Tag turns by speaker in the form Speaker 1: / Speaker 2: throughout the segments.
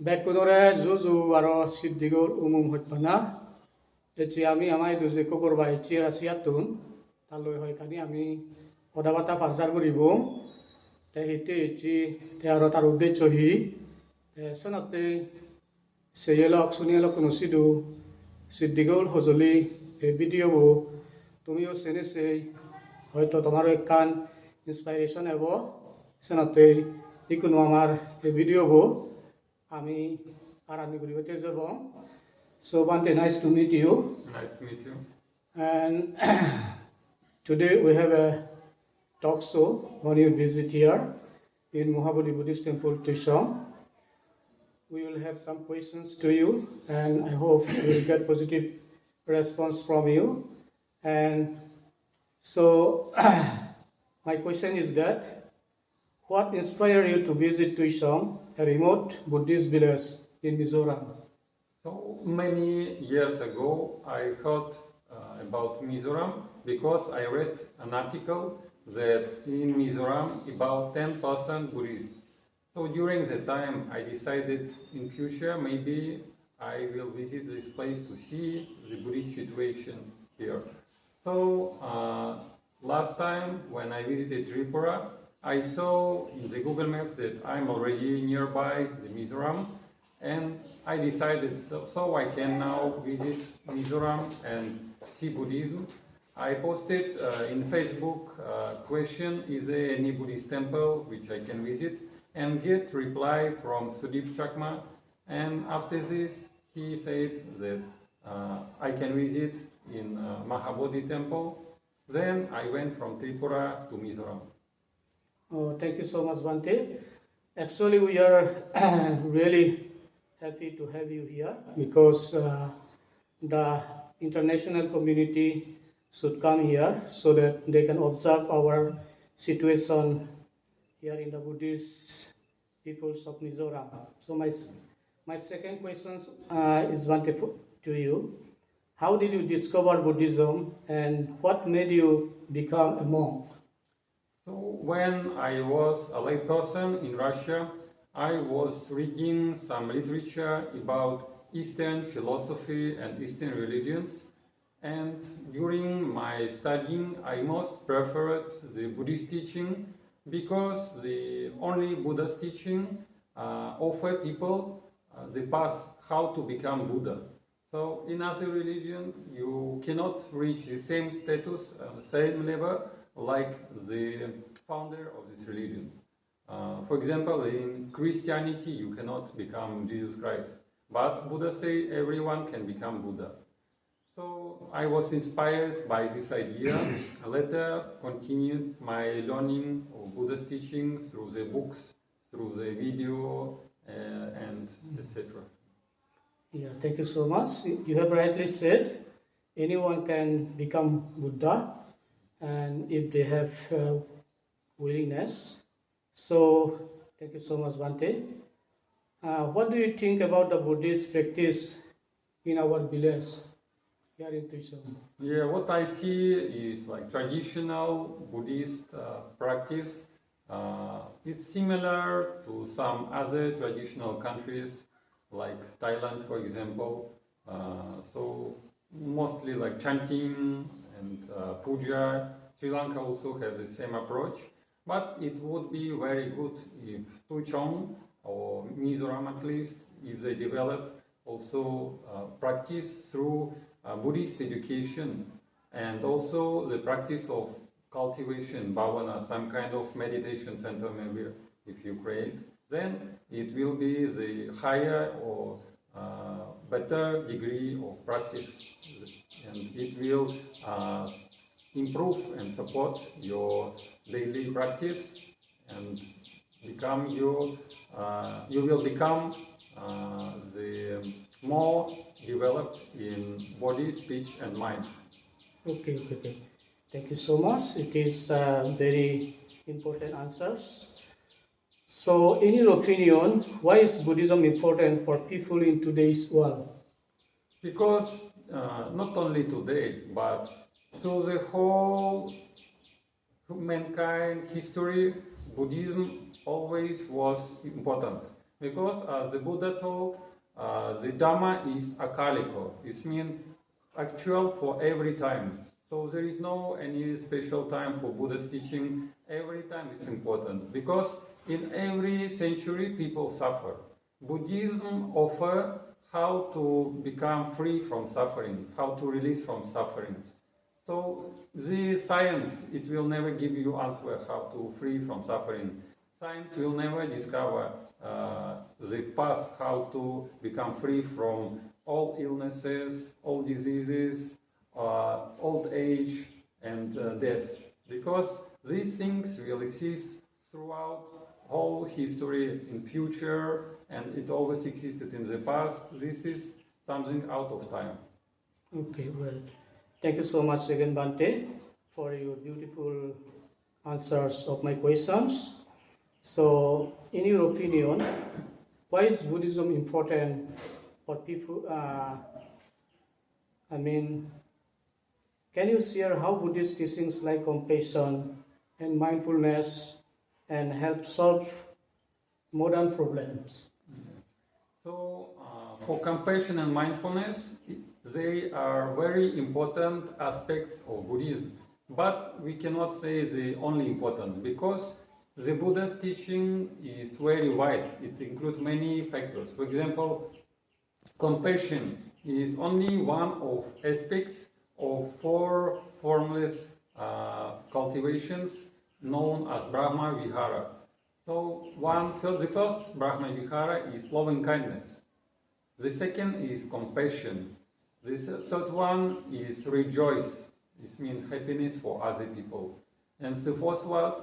Speaker 1: Bekunore Zuzu aro Siddigol Hotpana. Eci ami amai duze kokorba eci rasiatun. Taloi hoi kani ami odawata farzar guribo. Te hite eci te aro tarude chohi. Te sanate seyelok sunielok kunusidu Siddigol hozoli e video bo tumiyo sene sei হয়তো তোমারও একখান inspiration হব সেনাতে ইকুনো আমার এই video বো আমি আর আমি ঘুরিতে যাব so Bante, nice to meet you.
Speaker 2: Nice to meet you.
Speaker 1: And today we have a talk show when you visit here in Mohabodi Buddhist Temple Tusham. We will have some questions to you and I hope we will get positive response from you. And so, my question is that, what inspired you to visit Tuisong, a remote Buddhist village in Mizoram?
Speaker 2: So many years ago, I heard about Mizoram because I read an article that in Mizoram about 10% Buddhists. So during that time, I decided in future maybe I will visit this place to see the Buddhist situation here. So last time when I visited Tripura, I saw in the Google Maps that I'm already nearby the Mizoram, and I decided so I can now visit Mizoram and see Buddhism. I posted in Facebook question, is there any Buddhist temple which I can visit, and get reply from Sudip Chakma, and after this he said that I can visit in Mahabodhi temple. Then I went from Tripura to Mizoram.
Speaker 1: Oh, thank you so much, Bante. Actually, we are really happy to have you here because the international community should come here so that they can observe our situation here in the Buddhist peoples of Mizoram. So my second question is Bante to you. How did you discover Buddhism and what made you become a monk?
Speaker 2: So when I was a lay person in Russia, I was reading some literature about Eastern philosophy and Eastern religions, and during my studying I most preferred the Buddhist teaching because the only Buddha's teaching offer people the path how to become Buddha. So in other religion, you cannot reach the same status, same level like the founder of this religion. For example, in Christianity, you cannot become Jesus Christ, but Buddha say everyone can become Buddha. So I was inspired by this idea. Later, continued my learning of Buddha's teaching through the books, through the video, and etc.
Speaker 1: Yeah, thank you so much. You have rightly said anyone can become Buddha and if they have willingness. So thank you so much, Bante. What do you think about the Buddhist practice in our village here in Tuisong?
Speaker 2: Yeah, what I see is like traditional Buddhist practice. It's similar to some other traditional countries like Thailand, for example. So mostly like chanting and puja. Sri Lanka also has the same approach, but it would be very good if Tuchong or Mizoram at least, if they develop also practice through Buddhist education and also the practice of cultivation, bhavana, some kind of meditation center maybe if you create, then it will be the higher or better degree of practice, and it will improve and support your daily practice and become you will become the more developed in body, speech and mind.
Speaker 1: Okay. Thank you so much. It is very important answers. So, in your opinion, why is Buddhism important for people in today's world?
Speaker 2: Because not only today, but through the whole mankind history, Buddhism always was important. Because the Buddha told the Dhamma is akaliko. It means actual for every time. So there is no any special time for Buddha's teaching. Every time is important because in every century people suffer. Buddhism offers how to become free from suffering, how to release from suffering. So the science, it will never give you answer how to free from suffering. Science will never discover the path how to become free from all illnesses, all diseases, old age, and death. Because these things will exist throughout whole history in future, and it always existed in the past. This is something out of time.
Speaker 1: Okay, well, thank you so much again, Bante, for your beautiful answers of my questions. So, in your opinion, why is Buddhism important for people? Can you share how Buddhist teachings like compassion and mindfulness and help solve modern problems?
Speaker 2: So, for compassion and mindfulness, they are very important aspects of Buddhism. But we cannot say the only important because the Buddha's teaching is very wide. It includes many factors. For example, compassion is only one of aspects of four formless cultivations known as Brahma Vihara. So the first Brahma Vihara is loving kindness. The second is compassion. The third one is rejoice. This means happiness for other people. And the fourth one,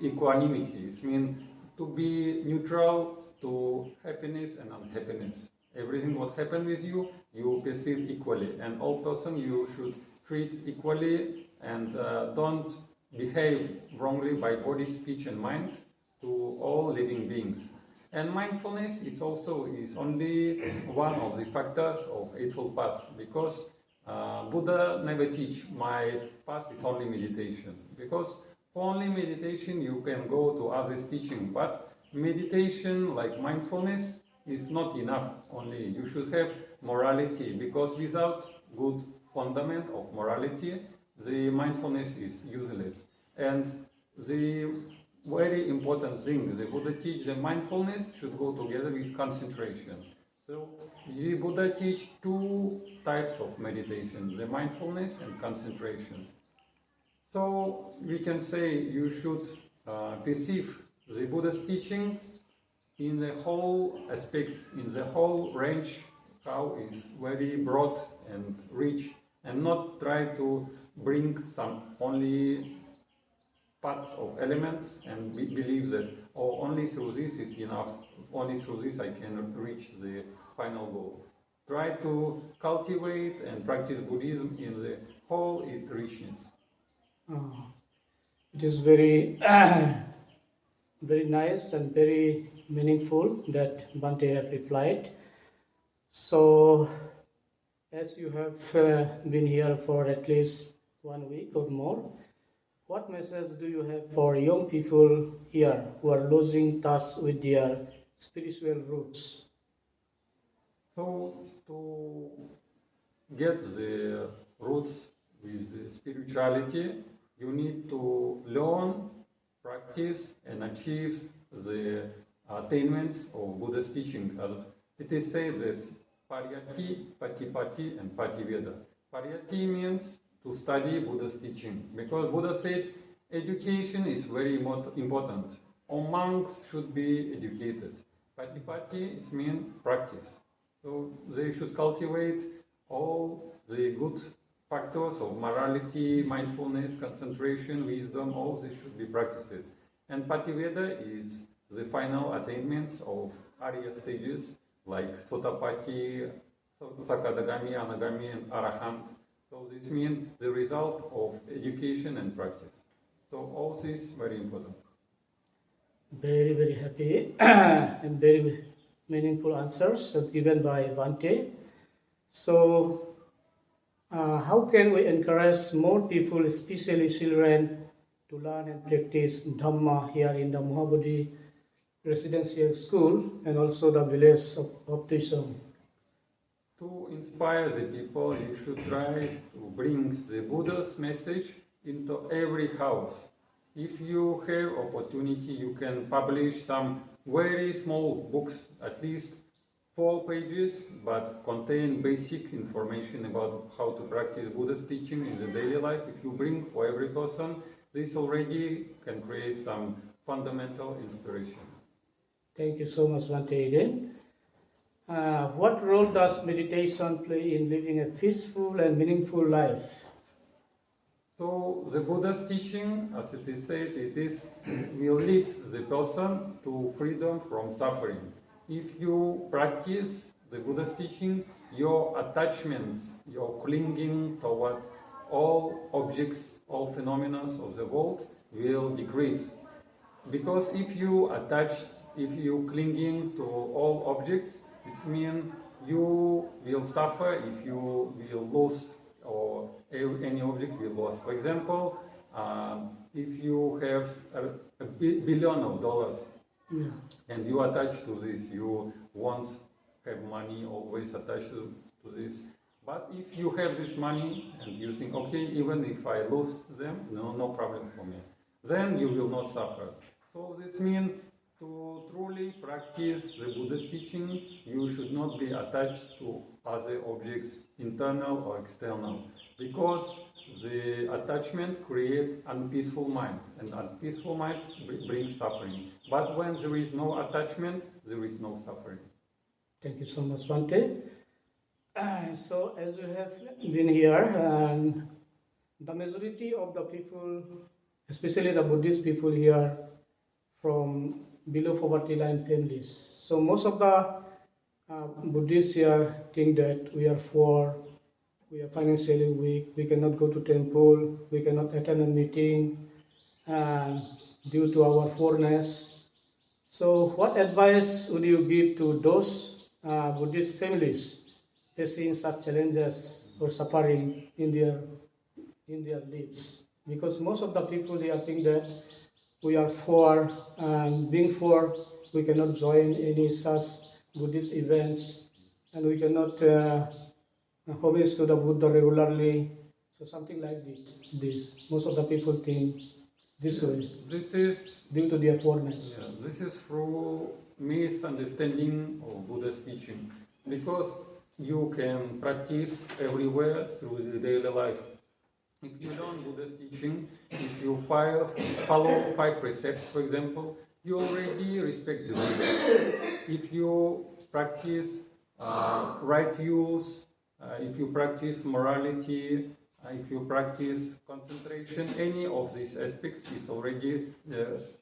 Speaker 2: equanimity. This means to be neutral to happiness and unhappiness. Everything what happens with you, you perceive equally. And all person you should treat equally and don't behave wrongly by body, speech and mind to all living beings. And mindfulness is only one of the factors of Eightfold Path because Buddha never teach my path is only meditation. Because for only meditation you can go to others' teaching, but meditation like mindfulness is not enough only. You should have morality because without good fundament of morality, the mindfulness is useless. And the very important thing, the Buddha teach the mindfulness should go together with concentration. So the Buddha teach two types of meditation, the mindfulness and concentration. So we can say you should perceive the Buddha's teachings in the whole aspects, in the whole range, how is very broad and rich, and not try to bring some only parts of elements and believe that only through this is enough, only through this I can reach the final goal. Try to cultivate and practice Buddhism in the whole its richness.
Speaker 1: It is very, very nice and very meaningful that Bante have replied. So, as you have been here for at least 1 week or more, what message do you have for young people here who are losing touch with their spiritual roots?
Speaker 2: So, to get the roots with the spirituality, you need to learn, practice, and achieve the attainments of Buddha's teaching. As it is said that Pariyatti, Patipatti, and Pativeda. Pariyatti means to study Buddha's teaching, because Buddha said education is very important. All monks should be educated. Patipatti means practice. So they should cultivate all the good factors of morality, mindfulness, concentration, wisdom, all this should be practiced. And Pativeda is the final attainments of Arya stages like Sotapatti, Sakadagami, Anagami, and Arahant. So this means the result of education and practice. So all this is very important.
Speaker 1: Very, very happy and very meaningful answers given by Bante. So, how can we encourage more people, especially children, to learn and practice Dhamma here in the Mahabodhi residential school and also the village of Tisong.
Speaker 2: To inspire the people, you should try to bring the Buddha's message into every house. If you have opportunity, you can publish some very small books, at least 4 pages, but contain basic information about how to practice Buddha's teaching in the daily life. If you bring for every person, this already can create some fundamental inspiration.
Speaker 1: Thank you so much, Bhante, again. What role does meditation play in living a peaceful and meaningful life?
Speaker 2: So the Buddha's teaching, as it is said, will lead the person to freedom from suffering. If you practice the Buddha's teaching, your attachments, your clinging towards all objects, all phenomena of the world will decrease. Because if you clinging to all objects, it means you will suffer if you will lose or any object will lose. For example, if you have a billion of dollars and you attach to this, you won't have money always attached to this. But if you have this money and you think, okay, even if I lose them, no problem for me, then you will not suffer. So this means to truly practice the Buddha's teaching, you should not be attached to other objects, internal or external, because the attachment creates unpeaceful mind, and unpeaceful mind brings suffering. But when there is no attachment, there is no suffering.
Speaker 1: Thank you so much, Bhante. So as you have been here, the majority of the people, especially the Buddhist people here, from below poverty line families. So most of the Buddhists here think that we are poor, we are financially weak, we cannot go to temple, we cannot attend a meeting due to our poorness. So what advice would you give to those Buddhist families facing such challenges or suffering in their lives? Because most of the people here think that we are poor, and being poor, we cannot join any such Buddhist events, and we cannot homage to the Buddha regularly. So something like this. Most of the people think this way.
Speaker 2: This is
Speaker 1: due to their poorness.
Speaker 2: Yeah, this is through misunderstanding of Buddha's teaching, because you can practice everywhere through the daily life. If you learn Buddha's teaching, if you follow 5 precepts, for example, you already respect the Buddha. If you practice right views, if you practice morality, if you practice concentration, any of these aspects is already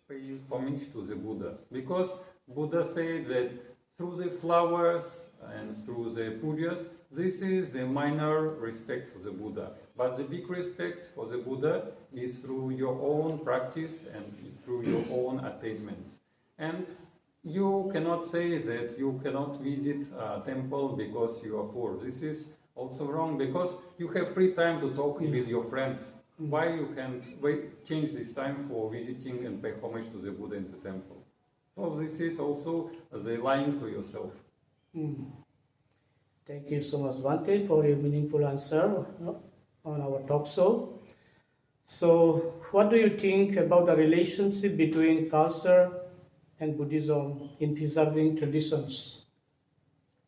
Speaker 2: paying homage to the Buddha. Because Buddha said that through the flowers and through the pujas, this is the minor respect for the Buddha. But the big respect for the Buddha is through your own practice and through your own attainments. And you cannot say that you cannot visit a temple because you are poor. This is also wrong, because you have free time to talk with your friends. Why you can't change this time for visiting and pay homage to the Buddha in the temple? So this is also the lying to yourself.
Speaker 1: Thank you so much, Bhante, for your meaningful answer on our talk show. So, what do you think about the relationship between culture and Buddhism in preserving traditions?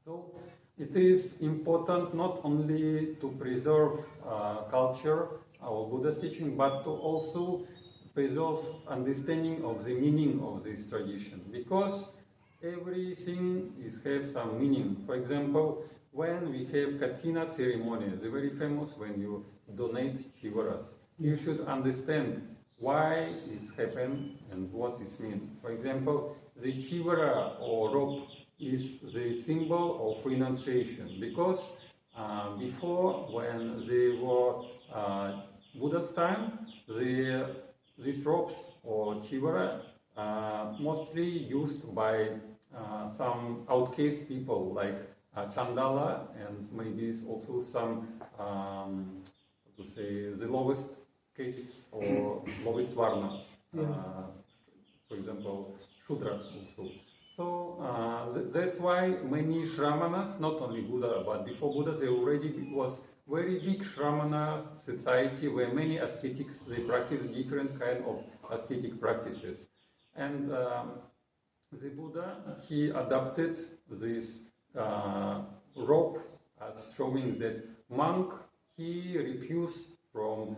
Speaker 2: So, it is important not only to preserve culture, our Buddha's teaching, but to also preserve understanding of the meaning of this tradition, because everything has some meaning. For example, when we have Katsina ceremony, the very famous when you donate chivaras, you should understand why this happened and what this means. For example, the chivara or rope is the symbol of renunciation, because before, when they were Buddha's time, these ropes or chivara mostly used by some outcast people like Chandala, and maybe also some, the lowest caste or lowest varna. For example, Shudra also. So that's why many Shramanas, not only Buddha, but before Buddha, there already was very big Shramana society where many ascetics, they practice different kind of ascetic practices. And the Buddha, he adopted this rope as showing that monk, he refused from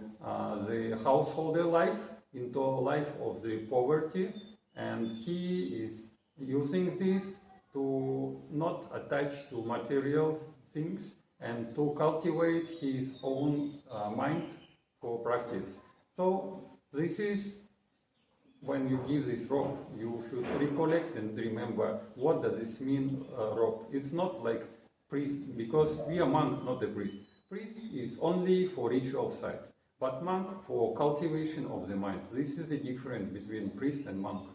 Speaker 2: the householder life into a life of the poverty, and he is using this to not attach to material things and to cultivate his own mind for practice. So this is when you give this rope, you should recollect and remember what does this mean, rope. It's not like priest, because we are monks, not a priest. Priest is only for ritual side, but monk for cultivation of the mind. This is the difference between priest and monk.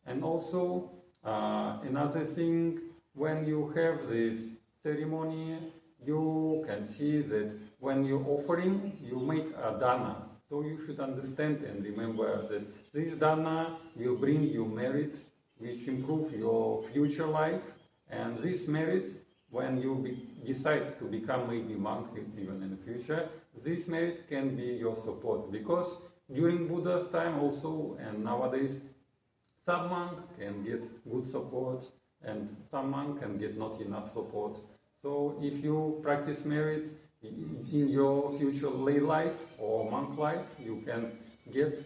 Speaker 2: And also another thing, when you have this ceremony, you can see that when you're offering, you make a dana. So you should understand and remember that this dana will bring you merit, which improve your future life. And these merits, when you decide to become maybe monk even in the future, these merits can be your support. Because during Buddha's time also, and nowadays, some monk can get good support, and some monk can get not enough support. So if you practice merit in your future lay life or monk life, you can get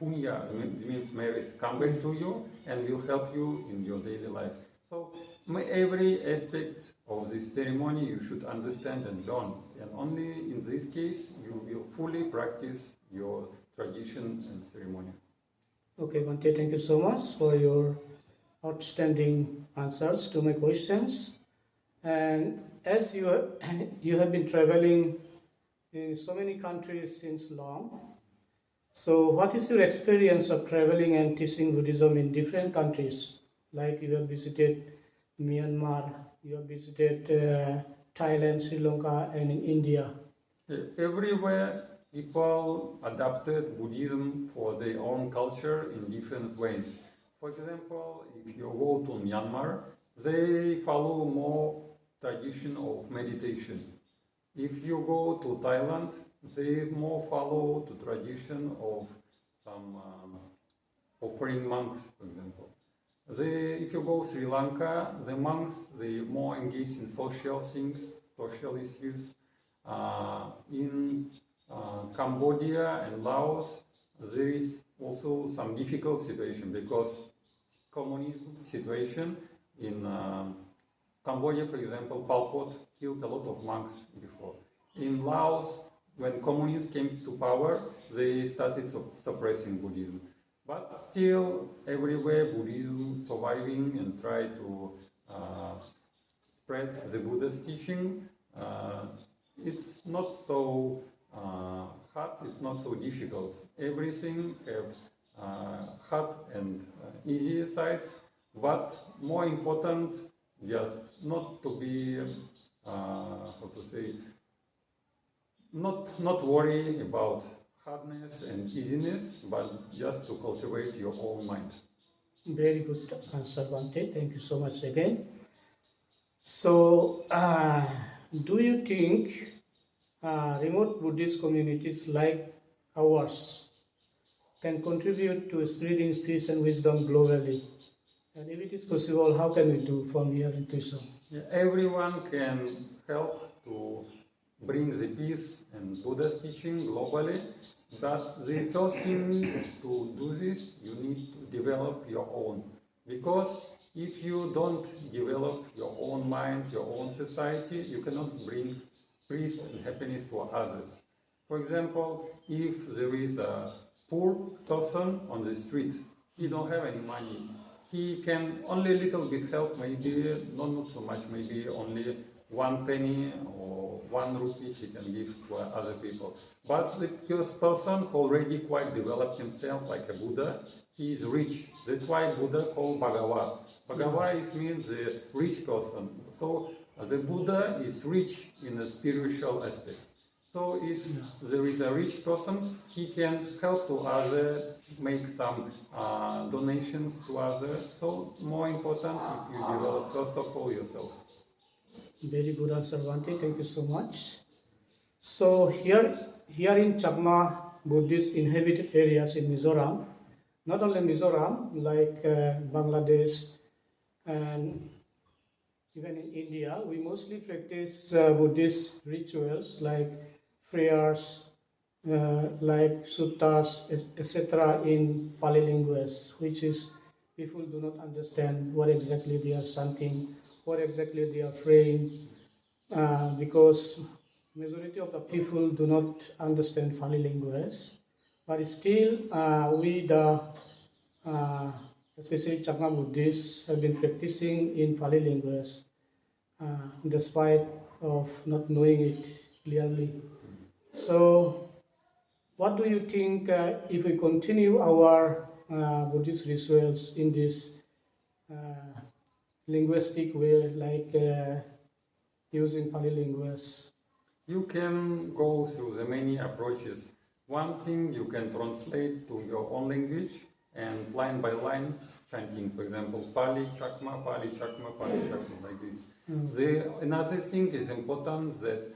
Speaker 2: punya, means merit, come back to you and will help you in your daily life. So every aspect of this ceremony you should understand and learn, and only in this case you will fully practice your tradition and ceremony.
Speaker 1: Okay, Bhante, thank you so much for your outstanding answers to my questions. And as you have been traveling in so many countries since long, so what is your experience of traveling and teaching Buddhism in different countries? Like you have visited Myanmar, you have visited Thailand, Sri Lanka, and in India.
Speaker 2: Everywhere people adapted Buddhism for their own culture in different ways. For example, if you go to Myanmar, they follow more tradition of meditation. If you go to Thailand, they more follow the tradition of some offering monks, for example. If you go Sri Lanka, the monks, they more engaged in social things, social issues. In Cambodia and Laos, there is also some difficult situation because communism situation in Cambodia, for example, Pol Pot killed a lot of monks before. In Laos, when communists came to power, they started suppressing Buddhism. But still, everywhere Buddhism surviving and try to spread the Buddha's teaching. It's not so hard, it's not so difficult. Everything have hard and easy sides, but more important, just not to be, how to say, not worry about hardness and easiness, but just to cultivate your own mind.
Speaker 1: Very good answer, Bhante. Thank you so much again. So, do you think remote Buddhist communities like ours can contribute to spreading peace and wisdom globally? And if it is possible, how can we do from here in Tucson?
Speaker 2: Yeah, everyone can help to bring the peace and Buddha's teaching globally, but the first thing to do this, you need to develop your own. Because if you don't develop your own mind, your own society, you cannot bring peace and happiness to others. For example, if there is a poor person on the street, he don't have any money, he can only a little bit help, maybe not so much, maybe only 1 penny or 1 rupee he can give to other people. But this person who already quite developed himself like a Buddha, he is rich. That's why Buddha called Bhagava. Bhagava means the rich person. So the Buddha is rich in a spiritual aspect. So if there is a rich person, he can help to other, make some donations to other. So more important if you develop first of all yourself.
Speaker 1: Very good answer, Bante. Thank you so much. So here in Chakma Buddhist inhabited areas in Mizoram, not only Mizoram, like Bangladesh and even in India, we mostly practice Buddhist rituals like prayers, like suttas, etc. in Pali language, which is people do not understand what exactly they are chanting, what exactly they are praying, because majority of the people do not understand Pali language. But still, we the especially Chakma Buddhists have been practicing in Pali language despite of not knowing it clearly. So, what do you think if we continue our Buddhist rituals in this uh, linguistic way, like using Pali language?
Speaker 2: You can go through the many approaches. One thing you can translate to your own language and line by line chanting, for example, Pali Chakma, Pali Chakma, Pali Chakma, like this. Another thing is important that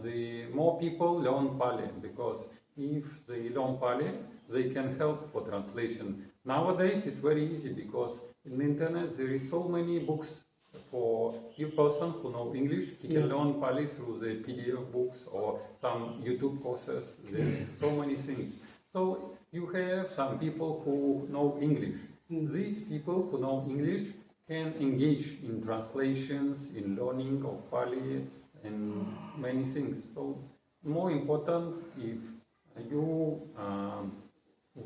Speaker 2: the more people learn Pali, because if they learn Pali, they can help for translation. Nowadays it's very easy because in the internet there is so many books for a person who know English. He can learn Pali through the PDF books or some YouTube courses. There are so many things. So you have some people who know English. These people who know English can engage in translations, in learning of Pali, and many things. So more important if you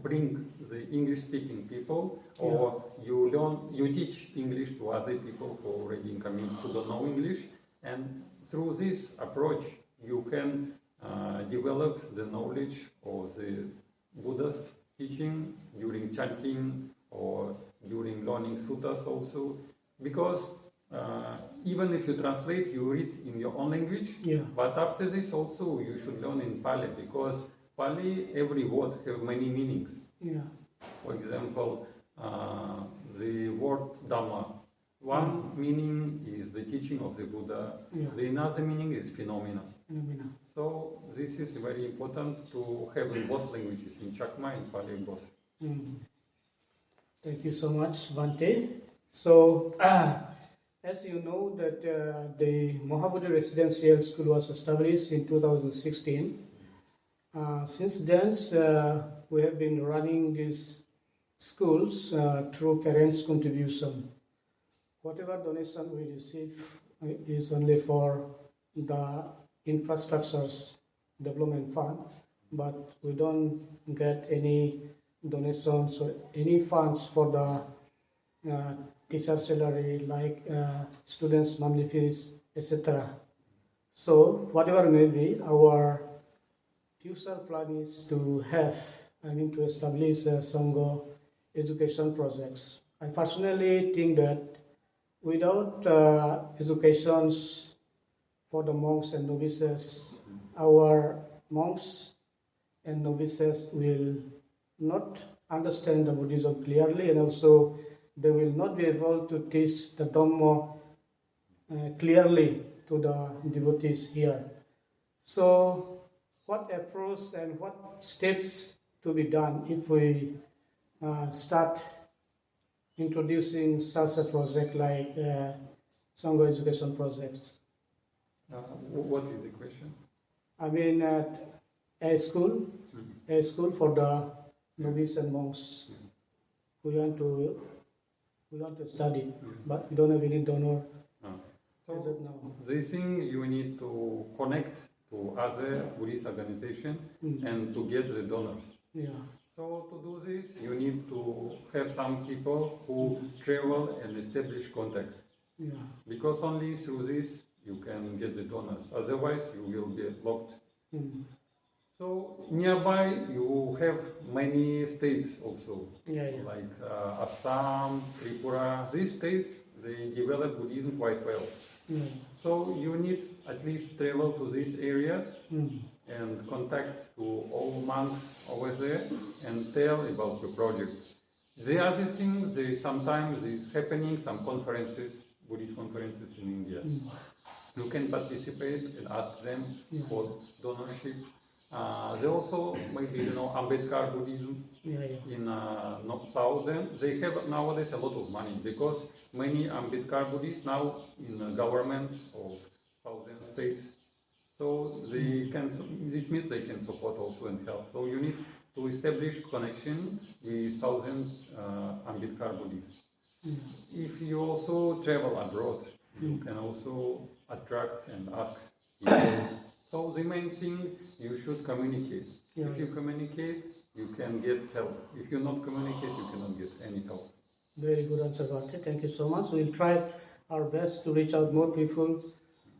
Speaker 2: bring the English-speaking people, or you teach English to other people who already coming who don't know English, and through this approach you can develop the knowledge of the Buddha's teaching during chanting or during learning suttas also, because even if you translate, you read in your own language, but after this also you should learn in Pali, because Pali, every word have many meanings. For example, the word Dhamma, one meaning is the teaching of the Buddha, the another meaning is phenomena. So this is very important to have in both languages, in Chakma and Pali both.
Speaker 1: Thank you so much, Bante. So, as you know that the Mahabodhi Residential School was established in 2016. Since then, we have been running these schools through parents' contribution. Whatever donation we receive is only for the infrastructures development fund, but we don't get any donations or any funds for the teacher salary, like students' monthly fees, etc. So whatever may be, our future plan is to to establish Sangha education projects. I personally think that without educations for the monks and novices, our monks and novices will not understand the Buddhism clearly, and also they will not be able to teach the Dhamma clearly to the devotees here. So, what approach and what steps to be done if we start introducing such a project like Sangha education projects?
Speaker 2: What is the question?
Speaker 1: I mean, a school for the novice and monks. We want to study, but we don't have any donor.
Speaker 2: So they think you need to connect to other Buddhist organizations and to get the donors. So to do this, you need to have some people who travel and establish contacts. Because only through this you can get the donors. Otherwise, you will be blocked. So nearby you have many states also, like Assam, Tripura. These states, they develop Buddhism quite well. So you need at least travel to these areas and contact to all monks over there and tell about your project. The other thing, sometimes is happening some conferences, Buddhist conferences in India. You can participate and ask them for donorship. They also, maybe you know, Ambedkar Buddhism in southern. They have nowadays a lot of money because many Ambedkar Buddhists now in the government of southern states. So they can. This means they can support also and help. So you need to establish connection with southern Ambedkar Buddhists. If you also travel abroad, you can also attract and ask people. So the main thing, you should communicate. If you communicate, you can get help. If you not communicate, you cannot get any help.
Speaker 1: Very good answer, Bhante. Thank you so much. We'll try our best to reach out more people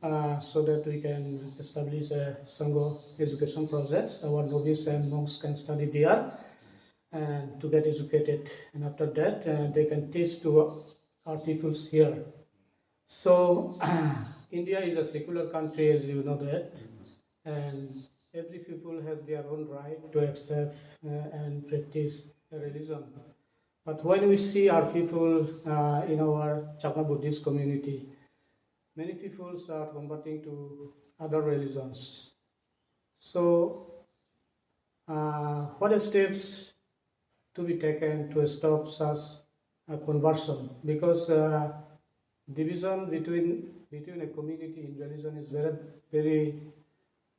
Speaker 1: so that we can establish a Sangha education projects. Our novices and monks can study there and to get educated. And after that, they can teach to our peoples here. So, India is a secular country, as you know that, and every people has their own right to accept and practice a religion. But when we see our people in our Chakma Buddhist community, many people are converting to other religions. So, what are steps to be taken to stop such a conversion? Because division between a community in religion is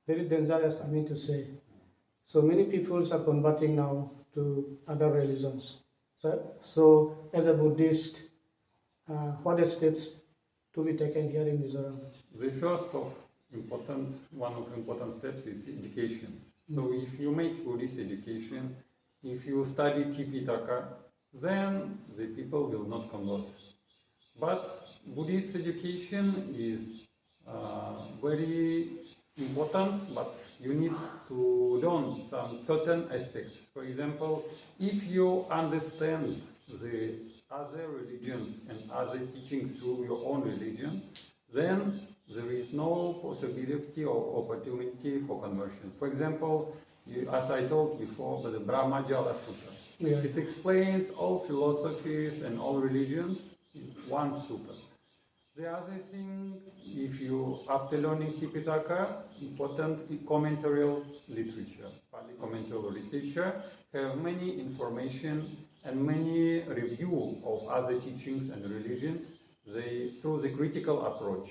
Speaker 1: very dangerous, I mean to say. So many people are converting now to other religions. So as a Buddhist, what are steps to be taken here in Mizoram?
Speaker 2: The first one of important steps is education. So if you make Buddhist education, if you study Tipitaka, then the people will not convert. But Buddhist education is very important, but you need to learn some certain aspects. For example, if you understand the other religions and other teachings through your own religion, then there is no possibility or opportunity for conversion. For example, as I told before, the Brahmajala Sutta. It explains all philosophies and all religions in one sutta. The other thing, if you, after learning Tipitaka, important commentarial literature, Pali commentarial literature, have many information and many review of other teachings and religions through the critical approach.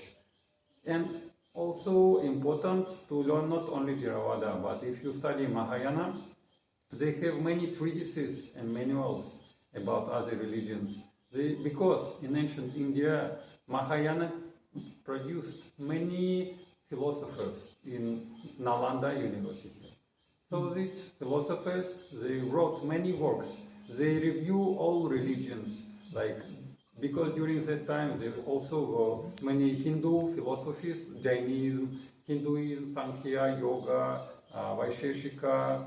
Speaker 2: And also important to learn not only Theravada, but if you study Mahayana, they have many treatises and manuals about other religions. Because in ancient India, Mahayana produced many philosophers in Nalanda University. So these philosophers, they wrote many works. They review all religions, because during that time there also were many Hindu philosophies, Jainism, Hinduism, Sankhya, Yoga, Vaisheshika,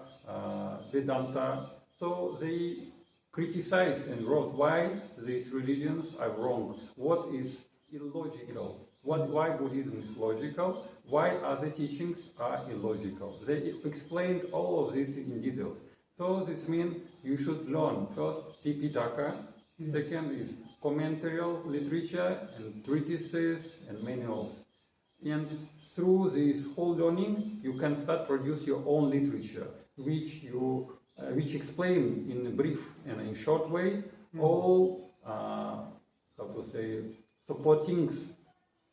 Speaker 2: Vedanta. So they criticized and wrote why these religions are wrong, what is illogical, why Buddhism is logical, why other teachings are illogical. They explained all of this in details. So this means you should learn first Tipitaka, second is commentarial literature and treatises and manuals. And through this whole learning, you can start produce your own literature, which explain in a brief and in short way all, supporting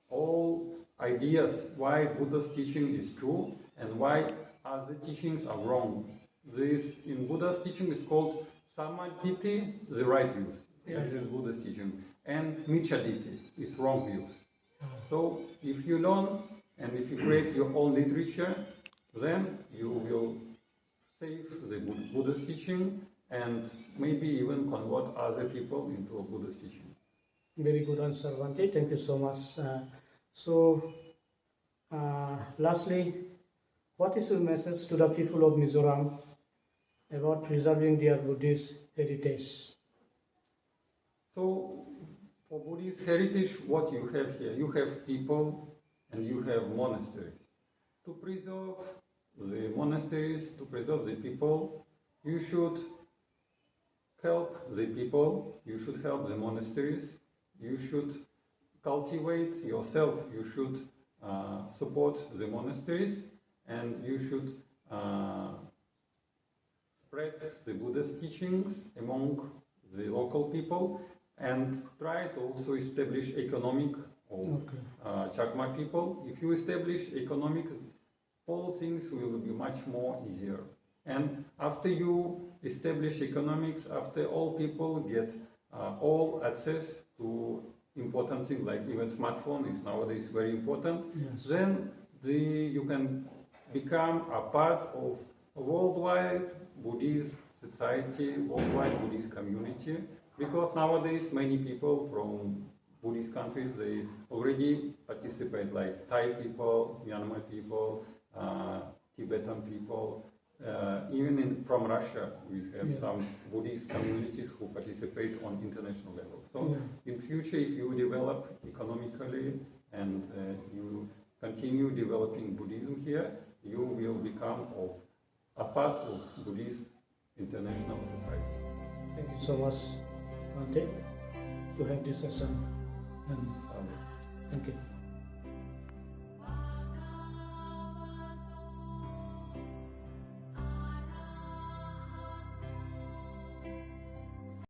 Speaker 2: all ideas why Buddha's teaching is true and why other teachings are wrong. This in Buddha's teaching is called Samaditi, the right views. This is Buddha's teaching. And Michaditi is wrong views. So if you learn and if you create your own literature, then you will save the Buddha's teaching and maybe even convert other people into a Buddhist teaching.
Speaker 1: Very good answer, Bhante. Thank you so much. Lastly, what is your message to the people of Mizoram about preserving their Buddhist heritage?
Speaker 2: So, for Buddhist heritage, what you have here, you have people and you have monasteries. To preserve the monasteries, to preserve the people, you should help the people, you should help the monasteries, you should cultivate yourself, you should support the monasteries, and you should spread the Buddha's teachings among the local people, and try to also establish economic of Chakma people. If you establish economic, all things will be much more easier. And after you establish economics, after all people get all access to important things like even smartphone is nowadays very important,
Speaker 1: Yes.
Speaker 2: then you can become a part of a worldwide Buddhist society, worldwide Buddhist community, because nowadays many people from Buddhist countries, they already participate, like Thai people, Myanmar people, Tibetan people, even from Russia, we have some Buddhist communities who participate on international level. So in future, if you develop economically and you continue developing Buddhism here, you will become a part of Buddhist international society.
Speaker 1: Thank you so much, Bhante, to have this session. And thank you.